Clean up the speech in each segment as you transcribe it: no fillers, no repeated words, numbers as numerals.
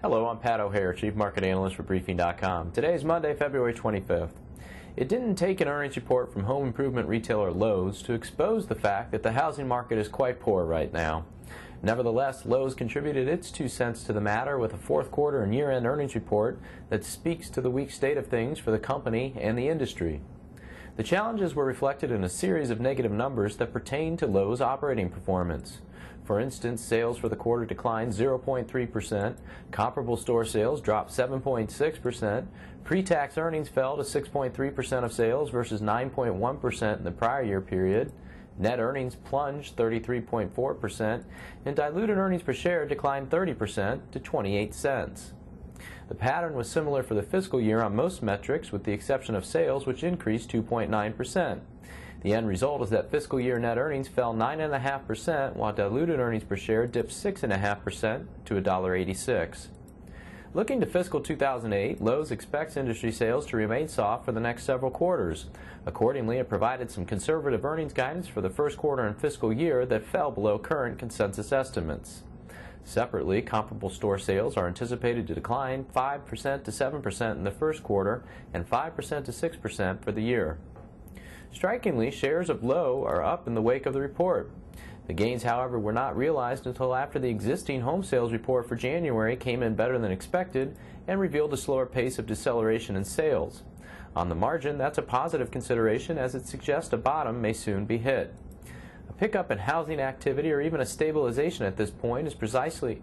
Hello, I'm Pat O'Hare, Chief Market Analyst for Briefing.com. Today is Monday, February 25th. It didn't take an earnings report from home improvement retailer Lowe's to expose the fact that the housing market is quite poor right now. Nevertheless, Lowe's contributed its 2 cents to the matter with a fourth quarter and year-end earnings report that speaks to the weak state of things for the company and the industry. The challenges were reflected in a series of negative numbers that pertain to Lowe's operating performance. For instance, sales for the quarter declined 0.3%, comparable store sales dropped 7.6%, pre-tax earnings fell to 6.3% of sales versus 9.1% in the prior year period, net earnings plunged 33.4%, and diluted earnings per share declined 30% to 28 cents. The pattern was similar for the fiscal year on most metrics with the exception of sales, which increased 2.9%. The end result is that fiscal year net earnings fell 9.5%, while diluted earnings per share dipped 6.5% to $1.86. Looking to fiscal 2008, Lowe's expects industry sales to remain soft for the next several quarters. Accordingly, it provided some conservative earnings guidance for the first quarter and fiscal year that fell below current consensus estimates. Separately, comparable store sales are anticipated to decline 5% to 7% in the first quarter and 5% to 6% for the year. Strikingly, shares of Lowe are up in the wake of the report. The gains, however, were not realized until after the existing home sales report for January came in better than expected and revealed a slower pace of deceleration in sales. On the margin, that's a positive consideration as it suggests a bottom may soon be hit. A pickup in housing activity or even a stabilization at this point is precisely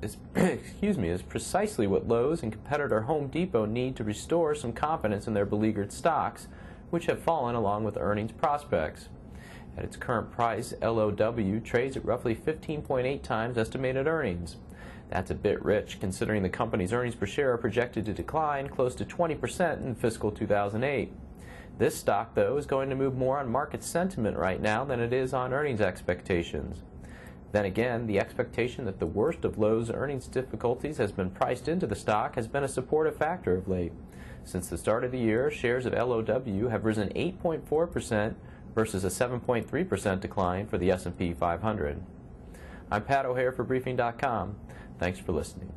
what Lowe's and competitor Home Depot need to restore some confidence in their beleaguered stocks, which have fallen along with earnings prospects. At its current price, Lowe trades at roughly 15.8 times estimated earnings. That's a bit rich considering the company's earnings per share are projected to decline close to 20% in fiscal 2008. This stock, though, is going to move more on market sentiment right now than it is on earnings expectations. Then again, the expectation that the worst of Lowe's earnings difficulties has been priced into the stock has been a supportive factor of late. Since the start of the year, shares of Lowe have risen 8.4% versus a 7.3% decline for the S&P 500. I'm Pat O'Hare for Briefing.com. Thanks for listening.